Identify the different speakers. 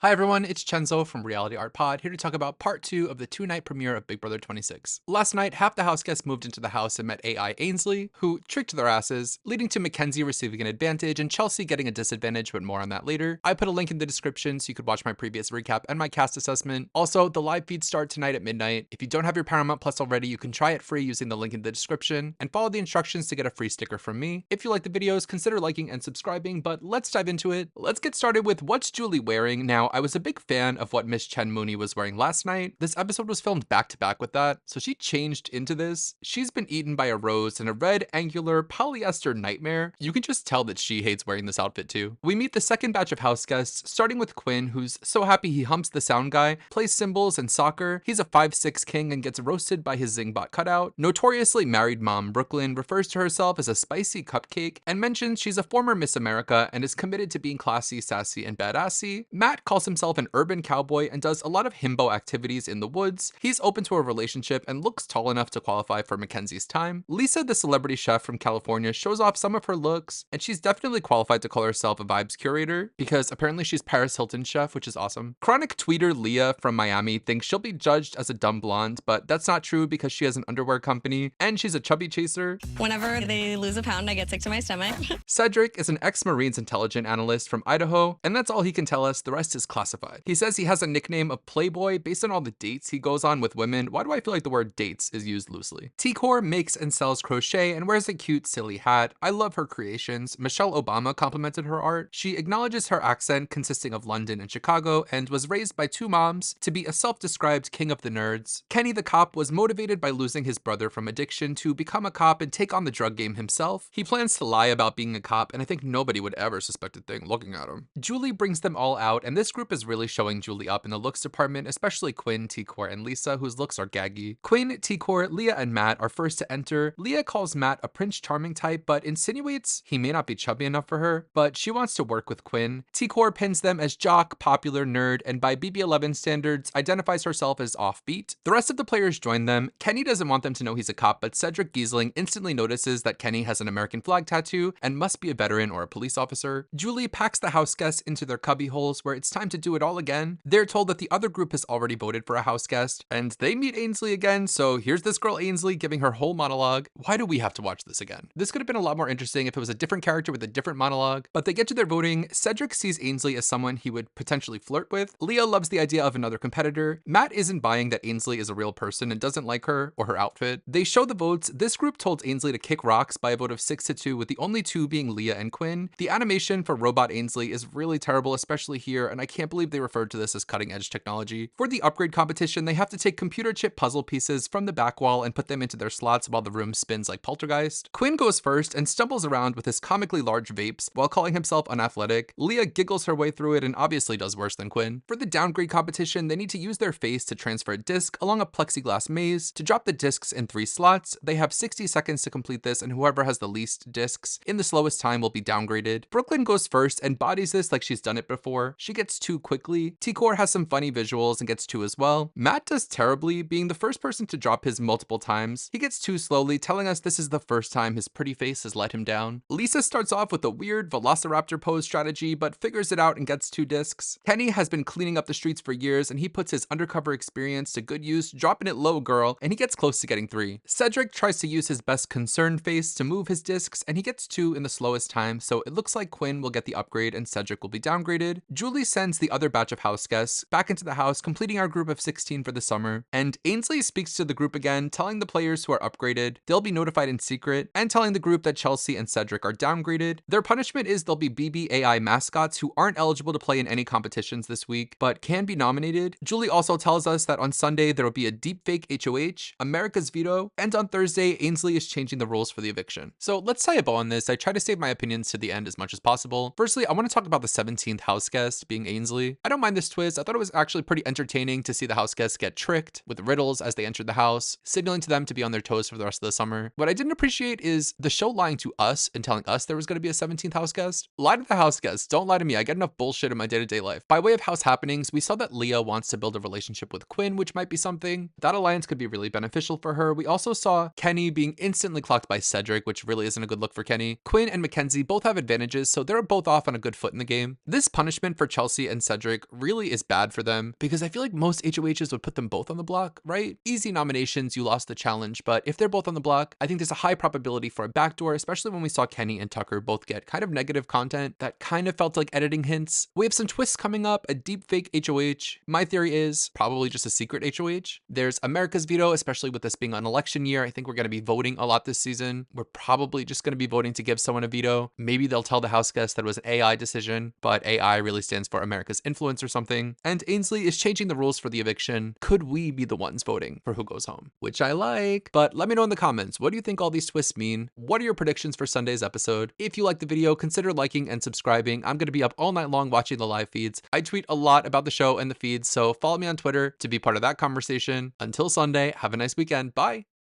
Speaker 1: Hi everyone, it's Chenzo from RealityArtPod, here to talk about part 2 of the 2-night premiere of Big Brother 26. Last night, half the house guests moved into the house and met AI Ainsley, who tricked their asses, leading to Mackenzie receiving an advantage and Chelsea getting a disadvantage, but more on that later. I put a link in the description so you could watch my previous recap and my cast assessment. Also, the live feeds start tonight at midnight. If you don't have your Paramount Plus already, you can try it free using the link in the description, and follow the instructions to get a free sticker from me. If you like the videos, consider liking and subscribing, but let's dive into it. Let's get started with what's Julie wearing. Now, I was a big fan of what Miss Chen Mooney was wearing last night. This episode was filmed back to back with that, so she changed into this. She's been eaten by a rose in a red, angular, polyester nightmare. You can just tell that she hates wearing this outfit too. We meet the second batch of house guests, starting with Quinn, who's so happy he humps the sound guy, plays cymbals and soccer. He's a 5'6" king and gets roasted by his Zingbot cutout. Notoriously married mom Brooklyn refers to herself as a spicy cupcake and mentions she's a former Miss America and is committed to being classy, sassy, and badassy. Matt calls himself an urban cowboy and does a lot of himbo activities in the woods. He's open to a relationship and looks tall enough to qualify for Mackenzie's time. Lisa, the celebrity chef from California, shows off some of her looks, and she's definitely qualified to call herself a vibes curator because apparently she's Paris Hilton's chef, which is awesome. Chronic tweeter Leah from Miami thinks she'll be judged as a dumb blonde, but that's not true because she has an underwear company and she's a chubby chaser.
Speaker 2: Whenever they lose a pound, I get sick to my stomach.
Speaker 1: Cedric is an ex-Marines intelligence analyst from Idaho, and that's all he can tell us. The rest is classified. He says he has a nickname of Playboy based on all the dates he goes on with women. Why do I feel like the word dates is used loosely? T-Core makes and sells crochet and wears a cute, silly hat. I love her creations. Michelle Obama complimented her art. She acknowledges her accent consisting of London and Chicago and was raised by two moms to be a self-described king of the nerds. Kenny the cop was motivated by losing his brother from addiction to become a cop and take on the drug game himself. He plans to lie about being a cop, and I think nobody would ever suspect a thing looking at him. Julie brings them all out, and this group is really showing Julie up in the looks department, especially Quinn, T-Core, and Lisa, whose looks are gaggy. Quinn, T-Core, Leah, and Matt are first to enter. Leah calls Matt a Prince Charming type, but insinuates he may not be chubby enough for her, but she wants to work with Quinn. T-Core pins them as jock, popular, nerd, and by BB11 standards, identifies herself as offbeat. The rest of the players join them. Kenny doesn't want them to know he's a cop, but Cedric Giesling instantly notices that Kenny has an American flag tattoo and must be a veteran or a police officer. Julie packs the house guests into their cubby holes where it's time to do it all again. They're told that the other group has already voted for a house guest, and they meet Ainsley again, so here's this girl Ainsley giving her whole monologue. Why do we have to watch this again? This could have been a lot more interesting if it was a different character with a different monologue, but they get to their voting. Cedric sees Ainsley as someone he would potentially flirt with. Leah loves the idea of another competitor. Matt isn't buying that Ainsley is a real person and doesn't like her or her outfit. They show the votes. This group told Ainsley to kick rocks by a vote of 6-2, with the only two being Leah and Quinn. The animation for Robot Ainsley is really terrible, especially here, and I can't believe they referred to this as cutting edge technology. For the upgrade competition, they have to take computer chip puzzle pieces from the back wall and put them into their slots while the room spins like Poltergeist. Quinn goes first and stumbles around with his comically large vapes while calling himself unathletic. Leah giggles her way through it and obviously does worse than Quinn. For the downgrade competition, they need to use their face to transfer a disc along a plexiglass maze. To drop the discs in 3 slots, they have 60 seconds to complete this, and whoever has the least discs in the slowest time will be downgraded. Brooklyn goes first and bodies this like she's done it before. She gets 2 quickly. T-Core has some funny visuals and gets 2 as well. Matt does terribly, being the first person to drop his multiple times. He gets 2 slowly, telling us this is the first time his pretty face has let him down. Lisa starts off with a weird velociraptor pose strategy, but figures it out and gets 2 discs. Kenny has been cleaning up the streets for years, and he puts his undercover experience to good use, dropping it low, girl, and he gets close to getting 3. Cedric tries to use his best concerned face to move his discs, and he gets 2 in the slowest time, so it looks like Quinn will get the upgrade and Cedric will be downgraded. Julie sends the other batch of house guests back into the house, completing our group of 16 for the summer, and Ainsley speaks to the group again, telling the players who are upgraded they'll be notified in secret, and telling the group that Chelsea and Cedric are downgraded. Their punishment is they'll be BB AI mascots who aren't eligible to play in any competitions this week, but can be nominated. Julie also tells us that on Sunday there will be a deepfake HOH, America's veto, and on Thursday Ainsley is changing the rules for the eviction. So let's tie a bow on this. I try to save my opinions to the end as much as possible. Firstly, I want to talk about the 17th house guest being Ainsley. I don't mind this twist. I thought it was actually pretty entertaining to see the house guests get tricked with riddles as they entered the house, signaling to them to be on their toes for the rest of the summer. What I didn't appreciate is the show lying to us and telling us there was going to be a 17th house guest. Lie to the house guests. Don't lie to me. I get enough bullshit in my day-to-day life. By way of house happenings, we saw that Leah wants to build a relationship with Quinn, which might be something. That alliance could be really beneficial for her. We also saw Kenny being instantly clocked by Cedric, which really isn't a good look for Kenny. Quinn and Mackenzie both have advantages, so they're both off on a good foot in the game. This punishment for Chelsea Ainsley and Cedric really is bad for them because I feel like most HOHs would put them both on the block, right? Easy nominations, you lost the challenge, but if they're both on the block, I think there's a high probability for a backdoor, especially when we saw Kenny and Tucker both get kind of negative content that kind of felt like editing hints. We have some twists coming up, a deep fake HOH. My theory is probably just a secret HOH. There's America's veto, especially with this being an election year. I think we're going to be voting a lot this season. We're probably just going to be voting to give someone a veto. Maybe they'll tell the house guests that it was an AI decision, but AI really stands for America's influence or something. And Ainsley is changing the rules for the eviction. Could we be the ones voting for who goes home? Which I like, but let me know in the comments, what do you think all these twists mean? What are your predictions for Sunday's episode? If you like the video, consider liking and subscribing. I'm going to be up all night long watching the live feeds. I tweet a lot about the show and the feeds, so follow me on Twitter to be part of that conversation. Until Sunday, have a nice weekend. Bye.